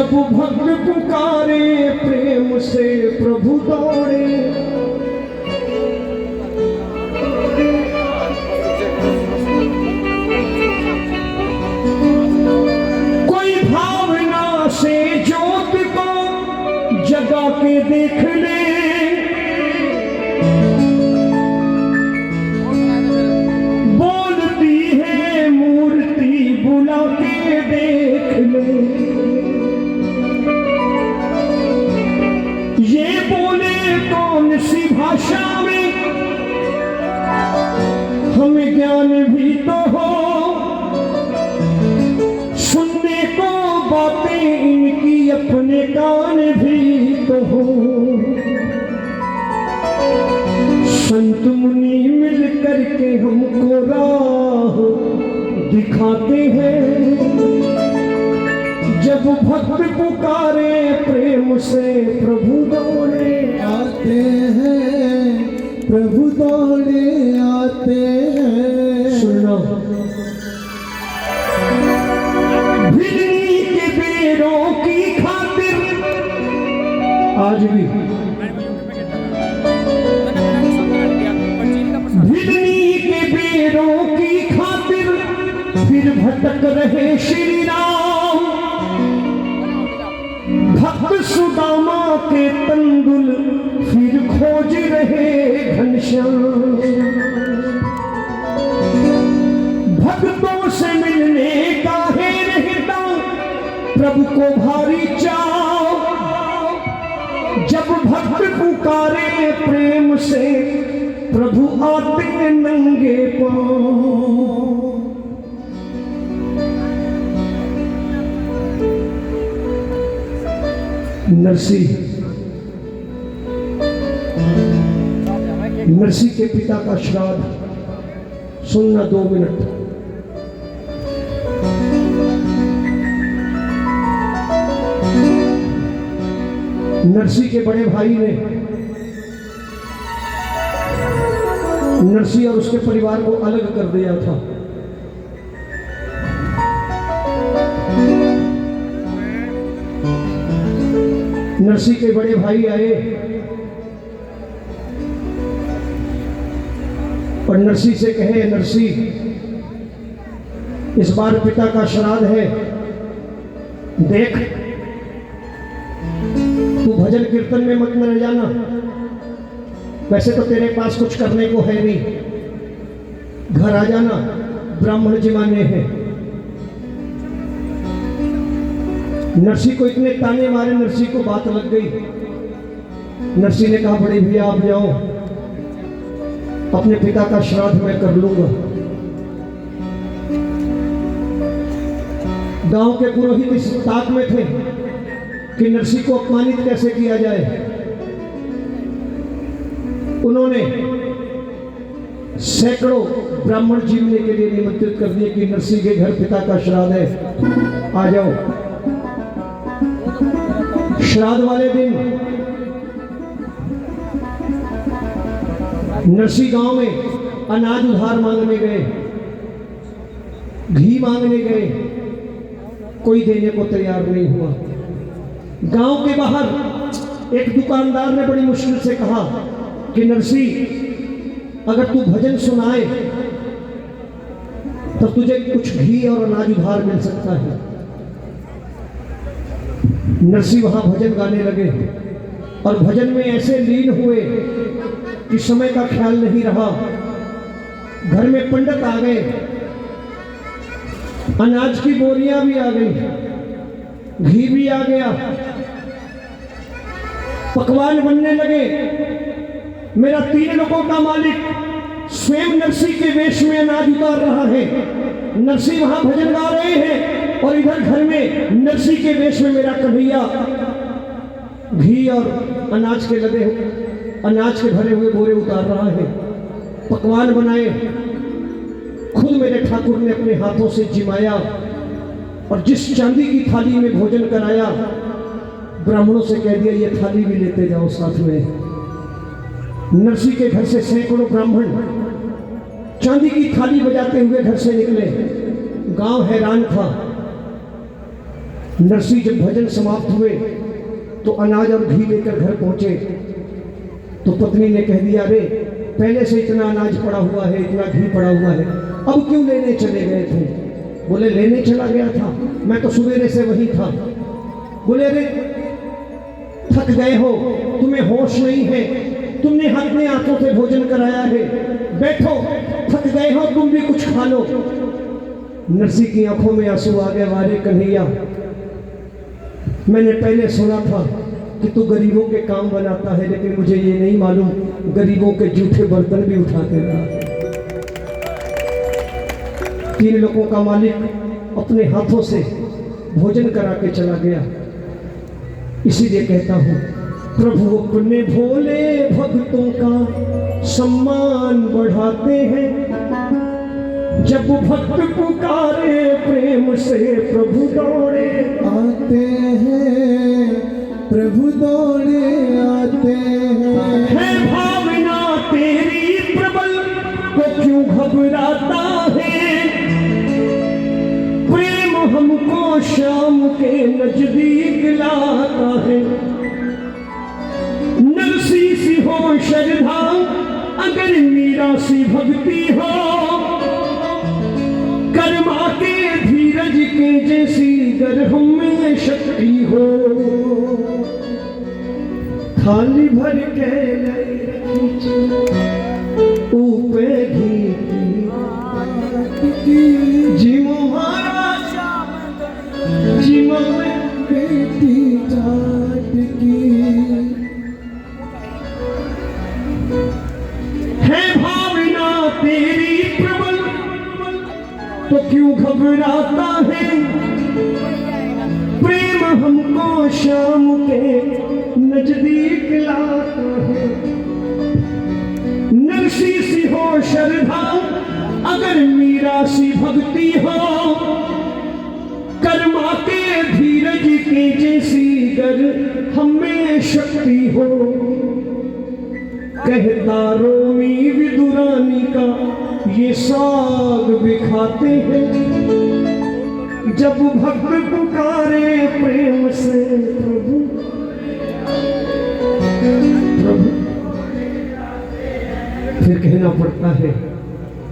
जब भक्त पुकारे प्रेम से प्रभु दौड़े, कोई भावना से ज्योत को जगा के देख ले, बोलती है मूर्ति बुला के देख ले। ये बोले कौन सी भाषा में, हमें ज्ञान भी तो हो, सुनने को बातें इनकी अपने कान भी तो हो। संत मुनि मिल करके हमको राह दिखाते हैं, जब भक्त पुकारे प्रेम से प्रभु दौड़े आते हैं, प्रभु दौड़े आते हैं। सुनो, भिड़नी के बेरों की खातिर आज भी, भिड़नी के बेरों की खातिर फिर भटक रहे श्री राम, भक्त सुदामा के तंदुल फिर खोज रहे घनश्याम। भक्तों से मिलने का है रहता प्रभु को भारी चाव, जब भक्त पुकारे प्रेम से प्रभु आते नंगे पांव। नरसी के पिता का श्राद्ध सुनना 2 मिनट। नरसी के बड़े भाई ने नरसी और उसके परिवार को अलग कर दिया था। नरसी के बड़े भाई आए और नरसी से कहे, नरसी इस बार पिता का श्राद्ध है, देख तू भजन कीर्तन में मत न जाना, वैसे तो तेरे पास कुछ करने को है नहीं, घर आ जाना, ब्राह्मण जमाने हैं। नरसी को इतने ताने मारे, नरसी को बात लग गई। नरसी ने कहा, बड़े भैया आप जाओ, अपने पिता का श्राद्ध मैं कर लूंगा। गांव के पुरोहित इस ताक में थे कि नरसी को अपमानित कैसे किया जाए। उन्होंने सैकड़ों ब्राह्मण जीवने के लिए निमंत्रित कर दिए कि नरसी के घर पिता का श्राद्ध है, आ जाओ। श्राद्ध वाले दिन नरसी गांव में अनाज उधार मांगने गए, घी मांगने गए, कोई देने को तैयार नहीं हुआ। गांव के बाहर एक दुकानदार ने बड़ी मुश्किल से कहा कि नरसी अगर तू भजन सुनाए तो तुझे कुछ घी और अनाज उधार मिल सकता है। नरसी वहां भजन गाने लगे और भजन में ऐसे लीन हुए कि समय का ख्याल नहीं रहा। घर में पंडित आ गए, अनाज की बोरियां भी आ गई, घी भी आ गया, पकवान बनने लगे। मेरा 3 लोगों का मालिक स्वयं नरसी के वेश में अनाज उतार रहा है। नरसी वहां भजन गा रहे हैं और इधर घर में नरसी के वेश में मेरा कन्हैया घी और अनाज के भरे हुए बोरे उतार रहा है। पकवान बनाए, खुद मेरे ठाकुर ने अपने हाथों से जिमाया और जिस चांदी की थाली में भोजन कराया, ब्राह्मणों से कह दिया ये थाली भी लेते जाओ साथ में। नरसी के घर से सैकड़ों ब्राह्मण चांदी की थाली बजाते हुए घर से निकले। गांव हैरान था। नरसिंह जब भजन समाप्त हुए तो अनाज और घी लेकर घर पहुंचे तो पत्नी ने कह दिया, अरे पहले से इतना अनाज पड़ा हुआ है, इतना घी पड़ा हुआ है, अब क्यों लेने चले गए थे? बोले लेने चला गया था, मैं तो सवेरे से वही था। बोले अरे थक गए हो, तुम्हें होश नहीं है, तुमने अपने हाथों से भोजन कराया है, बैठो, थक गए हो, तुम भी कुछ खा लो। नरसिंह की आंखों में आंसू आ गए, वारे कन्हैया, मैंने पहले सुना था कि तू गरीबों के काम बनाता है, लेकिन मुझे ये नहीं मालूम गरीबों के जूठे बर्तन भी उठाते रहा। 3 लोगों का मालिक अपने हाथों से भोजन करा के चला गया। इसीलिए कहता हूं, प्रभु अपने भोले भक्तों का सम्मान बढ़ाते हैं। जब भक्त पुकारे प्रेम से प्रभु दौड़े आते हैं, प्रभु दौड़े आते हैं। है भावना तेरी प्रबल तो क्यों घबराता है? प्रेम हमको शाम के नजदीक लाता है। नरसिंह सी हो श्रद्धा अगर मीरा सी भक्ति हो, कर्मा के धीरज के जैसी गर हम में शक्ति हो। थाली भर के ऊपर घी जी महाराज जी बेटी जाट की है भावना तेरी प्रबल तो क्यों घबराता है? प्रेम हमको शाम के नजदीक लाता है। नरसिंह सी हो श्रद्धा अगर मीरा सी भक्ति हो, कर्मा के धीरज के जैसी गर हमें शक्ति हो। कहता रोमी विदुरानी का ये साग भी खाते हैं। जब भक्त पुकारे प्रेम से प्रभु प्रभु, फिर कहना पड़ता है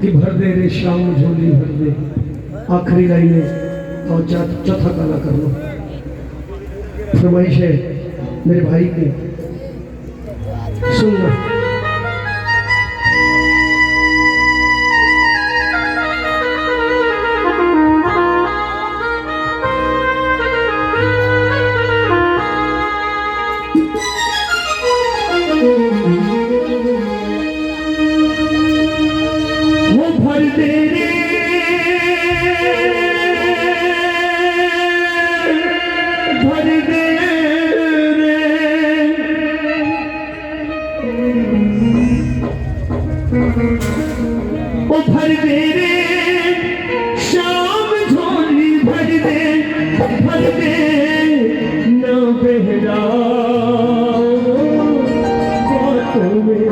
कि भर दे रे श्याम झोली भर दे। आखिरी लाइन में और चौथा गाना कर लो। फरमाइश है मेरे भाई की, सुनना। भर दे रे भर दे रे ओ भर दे रे शाम झोली भर दे न बहलाओ बातों में।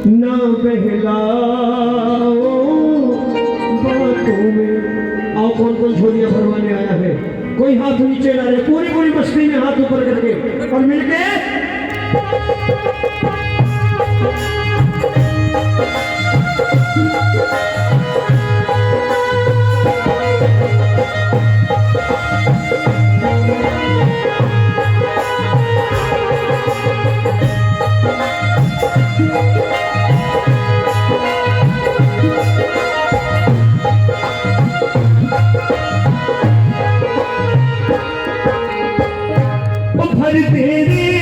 न बहलाओ बातों में। आओ कौन कौन झोलियां भरवाने आया है? कोई हाथ नीचे ना रहे, पूरी पूरी बस्ती में हाथ ऊपर करके और मिलके भर दे रे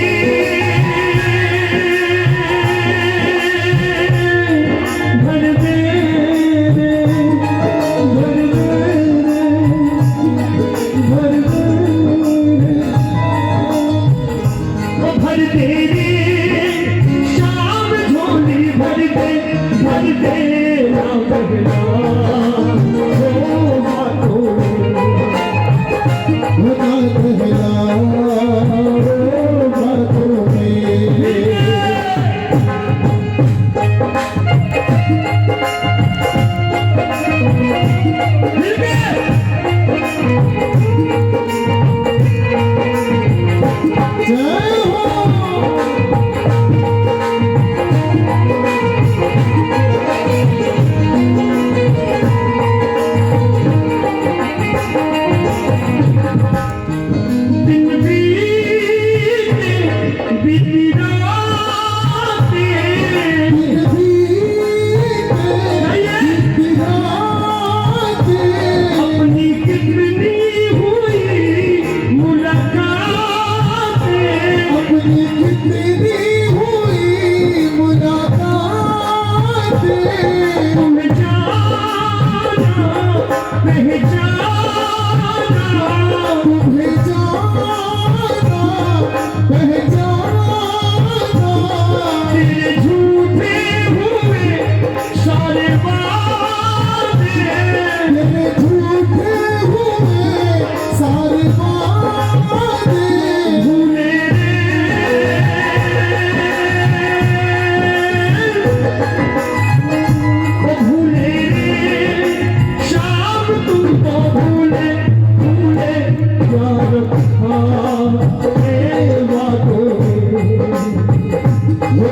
भर दे रे भर दे रे भर दे रे ओ भर दे रे शाम झोली भर दे ना बहलाओ बातों में। ना बहलाओ बातों में।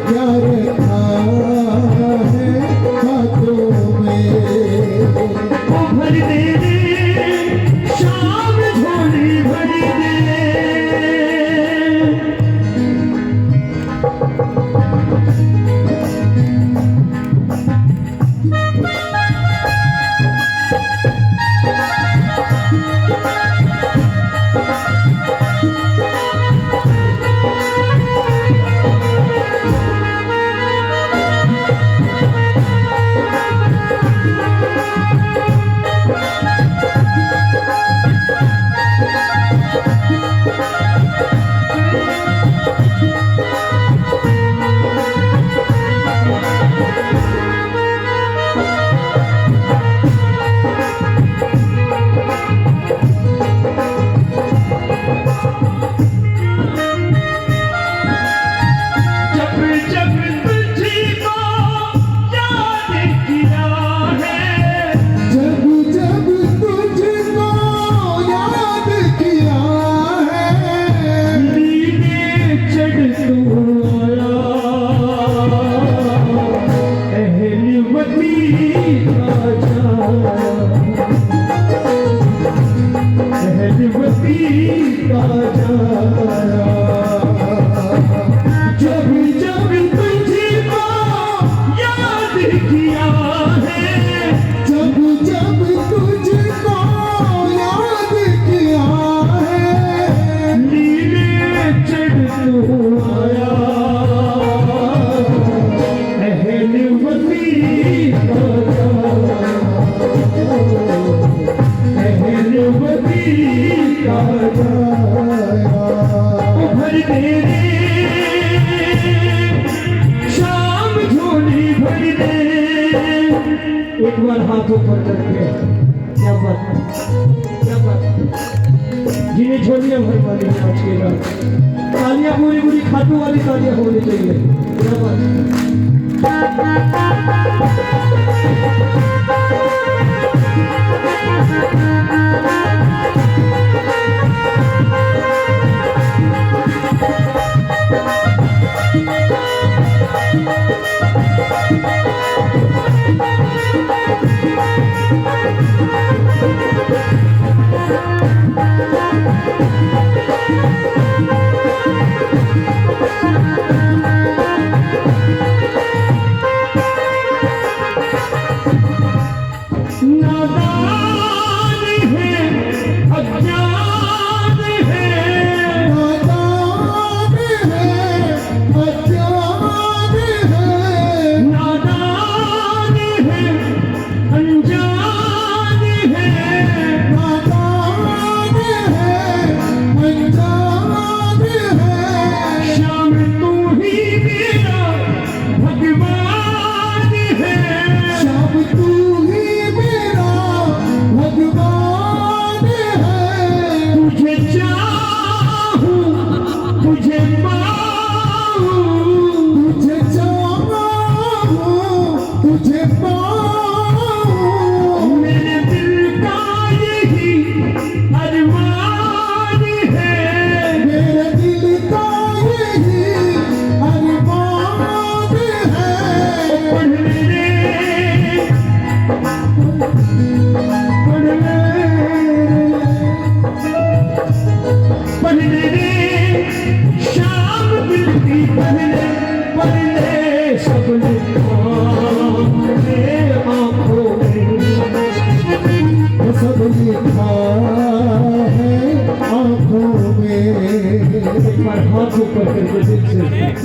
क्या रखा है हाथों में। ओ भर दे रे शाम झोली भर दे। एक बार हाथ ऊपर करके क्या बात, क्या बात। जिन्हें झोलियां भर वाली आज के रात तालियां पूरी पूरी खाटू वाली तालियां होनी चाहिए। क्या बात।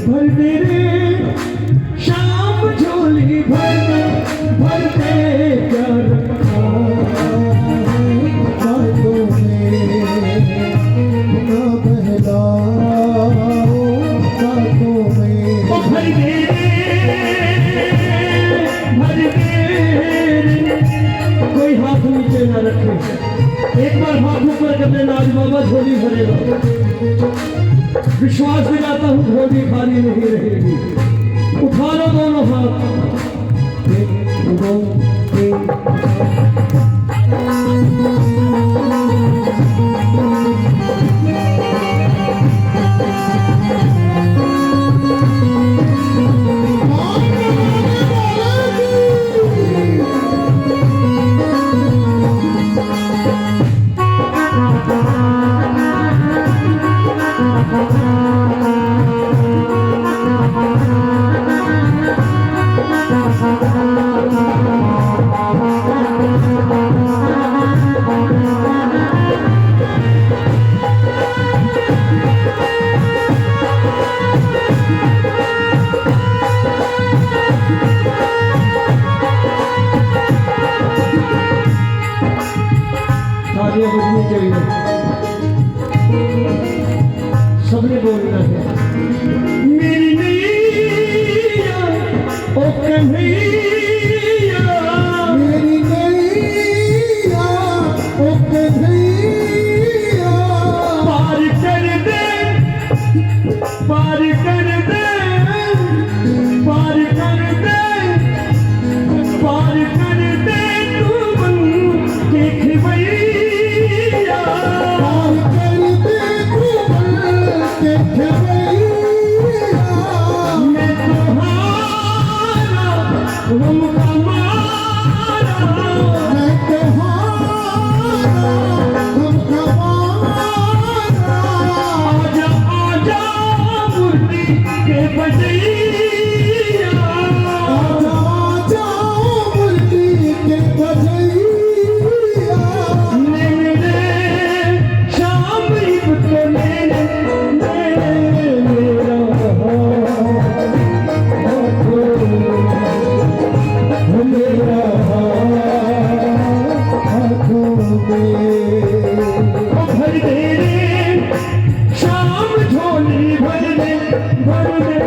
भर दे रे शाम झोली भर दे, भर दे क्या रखा हाथों में ना बहलाओ हाथों में। भर दे भर दे। कोई हाथ नीचे ना रखे। एक बार हाथ ऊपर कर देना, आज बाबा झोली भरेगा। विश्वास दिलाता हूँ झोली खाली नहीं रहेगी। उठा लो दोनों हाथ। एक दो तीन। तालियां बजनी चाहिए, सबने बोलना है। मेरी नैया ओ कन्हैया, मेरी नैया ओ कन्हैया, पार कर दे, पार कर दे, पार कर दे, पार कर दे तू बन के खिवैया। पार कर दे तू बन के खिवैया। मैं तुम्हारा गम का मारा, मैं तुम्हारा गम का मारा। आजा आजा मुर्दी के बजैया। आजा आजा मुर्गी के बजैया। मेरे शाम इब तो मेरा मेरा आँखों में भर दे रे शाम झोली भर दे, भर दे।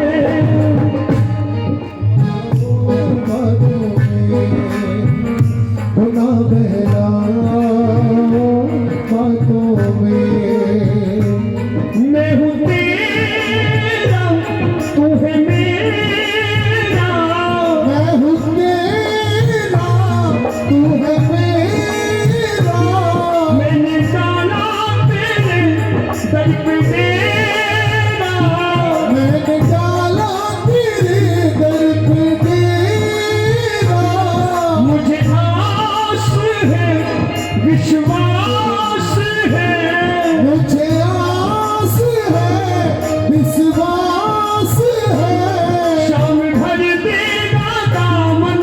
गुना बहला बातों में। मैं हूँ तेरा तू है मेरा, मैं हूँ तेरा तू है मेरा। मैंने डाला तेरे दर पे डेरा। मैंने डाला तेरे दर पे डेरा। मुझे आस है विश्वास है, मुझे आस है विश्वास है। शाम भर देगा दामन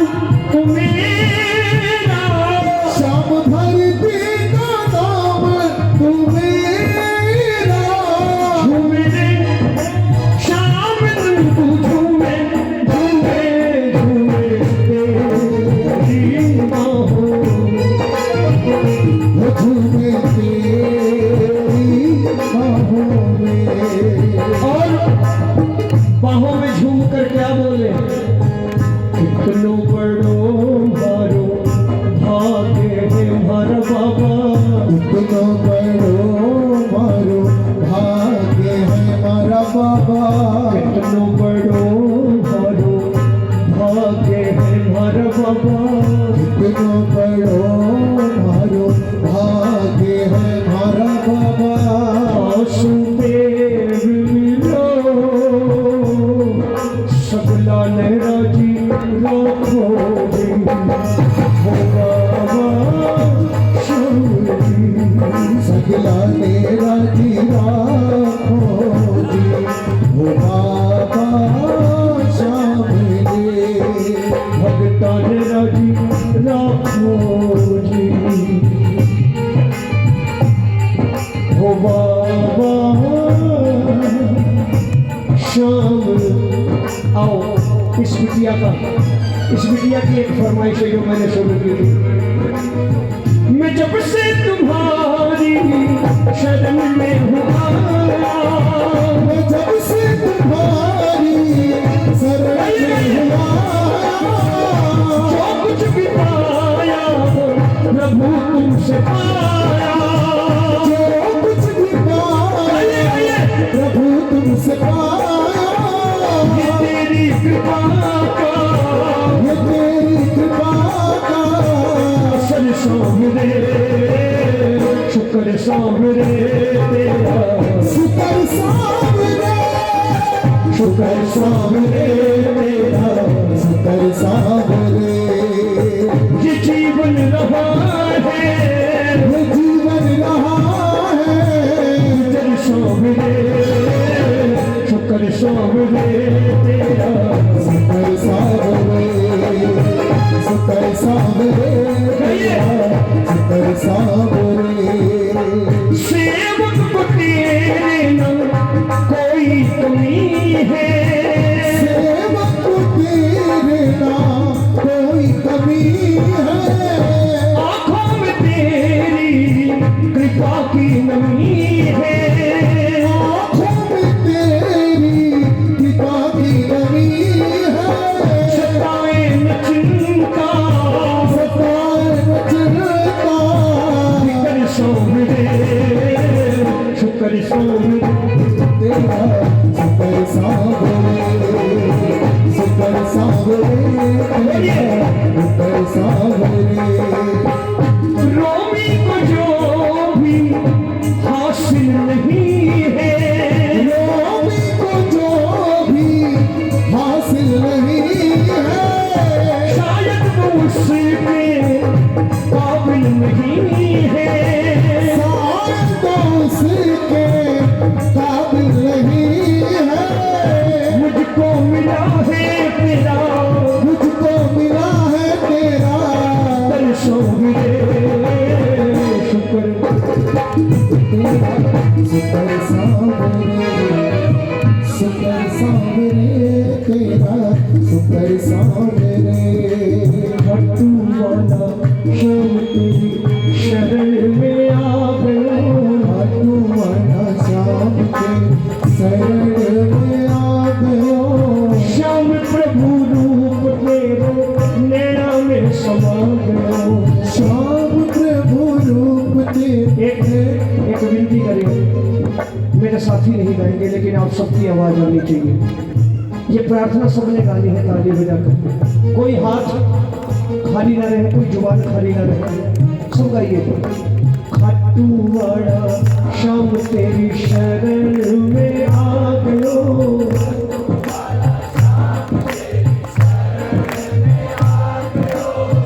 तू मेरा। शाम भर देगा दामन तू मेरा। झूमे रे शाम तू झूमे, झूमे झूमे तेरी बाहों, वो झूमे तेरी बाहों में। और बाहों में झूम कर क्या बोले, कितनो बड़ो मारो भाग्य है हमारा बाबा। इतना बड़ो मारो भाग्य है हमारा बाबा। कितनो बड़ो मारो भाग्य है हमारा बाबा। इतना बड़ो मारो भाग्य है हमारा बाबा। आंसू देव मिलो सबला ने राजी रखो जी, हो बाबा शौरी। सगला ने राजी राखो जी, हो बाबा श्याम ने। भगता ने राजी रखो जी, हो बाबा शाम। आओ इस बिटिया की एक फरमाइश है जो मैंने सुन ली थी। मैं जब से तुम्हारी शरण में हूँ आया, मैं जब से तुम्हारी शरण में हुआ। जो कुछ भी पाया प्रभु तुमसे पाया। जो कुछ भी पाया प्रभु तुमसे पाया। ये तेरी कृपा का, ये तेरी कृपा का असल सामने शुक्र सामने तेरा, शुक्र सामने, शुक्र सामने तेरा। शुक्र सामने ये जीवन रहा है, ये जीवन रहा है। तेरे सामने शुक्र सामने तेरा। शुक्र सामने, शुक्र सामने, शुक्र सामने। सेवक को तेरे न कोई कमी है, सेवक को तेरे नाम कोई कमी है। आँखों में तेरी सुकर सावरे तेरा सुकर सावरे रोमी को जो भी हासिल नहीं है, रोमी को जो भी हासिल नहीं है, शायद वो उसके काबिल नहीं है, शायद तो उसके काबिल नहीं है। मुझको मिला है तेरा, मुझको मिला है तेरा तरसों गिरे शुक्र तेरा सुकर सावरे सुकर सावरे तेरा सुकर सावरे खट्टू वाला शाम तेरी शरण में आ गया, खाटू वाला श्याम के शरण में आ गयो श्याम प्रभु रूप तेरो नैना में समा गयो। श्याम प्रभु रूप तेरे एक विनती करें, मेरे साथी नहीं गाएंगे लेकिन आप सबकी आवाज आनी चाहिए। ये प्रार्थना सबने गानी है ताली बजाकर, कोई हाथ खाली ना रहे, कोई जुबान खाली ना रहे, सब गाइए। खाटू वाला शाम तेरी शरण में आ गयो,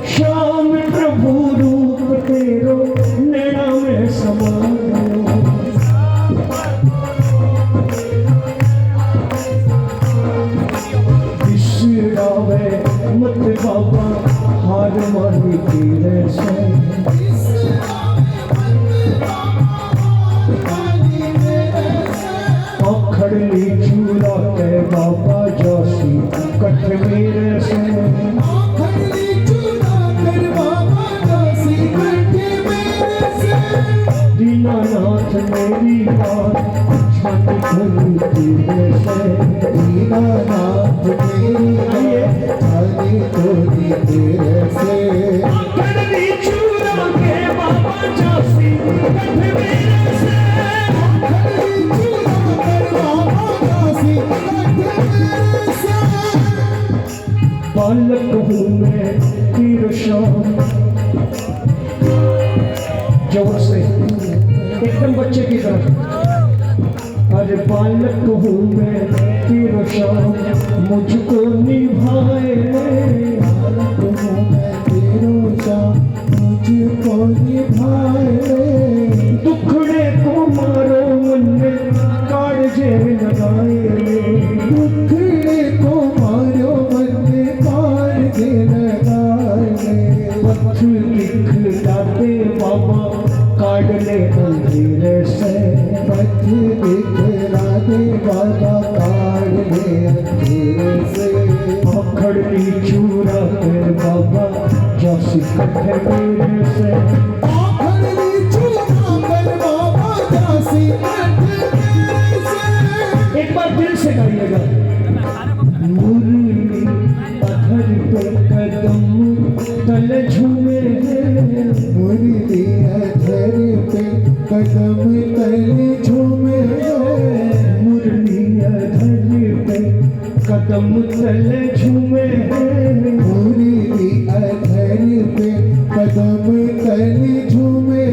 श्याम प्रभु रूप तेरो नैना में समा गयो। बिसरावे मत बाबा हार मानी तेरे से, आखड़ली चूड़ा के बाबा जोशी कठ मेरे से, दीनानाथ मेरी बात छाती खुली तेरे से, दीनानाथ मेरी छाती खुली तेरे से, आखड़ली चूड़ा के बाबा जोशी कठ मेरे से, बालक हूँ मैं तीर शाम, जोर से एकदम बच्चे की तरह। अरे बालक हूँ मैं तीर शाम, मुझको निभाए, बालक हूँ मैं तेरो शाम, मुझको निभाए, दुखड़े को मारो मन में काढ़े लगाए, दुखड़े को मारो मन में काढ़े लगाए, पथ दिखलाते बाबा काढ़ ले अंधेरे से, पथ दिखला दे बाबा काढ़ ले अंधेरे से, आखड़ली चूड़ा के बाबा जोशी कठ मेरे से, आखड़ली चूड़ा पर बाबा जोशी कठ मेरे से। एक बार दिल से गाइएगा। मुरली अधर पे कदम तल झूमे हैं, मुरली अधर पे कदम तले झूमे, मुरली अधर पे कदम तल झूमे हैं, मुरली अधर पे कदम तले झूमे,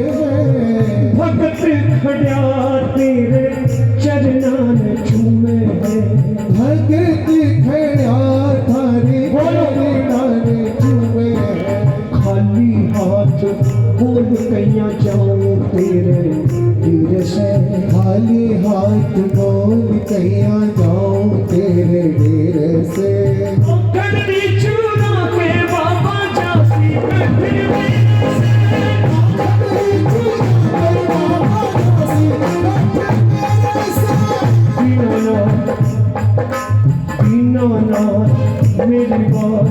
भगत खड़ा तेरे चरनान झूमे हैं, भगत खड़ा थारे चरनान झूमे, खाली हाथ बोल कैया जाऊं तेरे तीर से, खाली हाथ बोल कैया जाऊं तेरे डेरे से, आखड़ली चूड़ा के बाबा जोशी कठ मेरे से, दीनानाथ मेरी बात,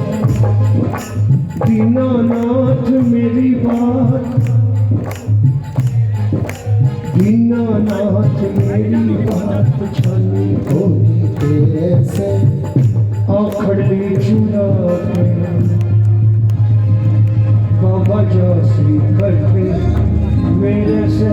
दीनानाथ मेरी बात, दीनानाथ मेरी बात छानी होली तेरे से, आखड़ली चूड़ा के बाबा जोशी कठ मेरे से।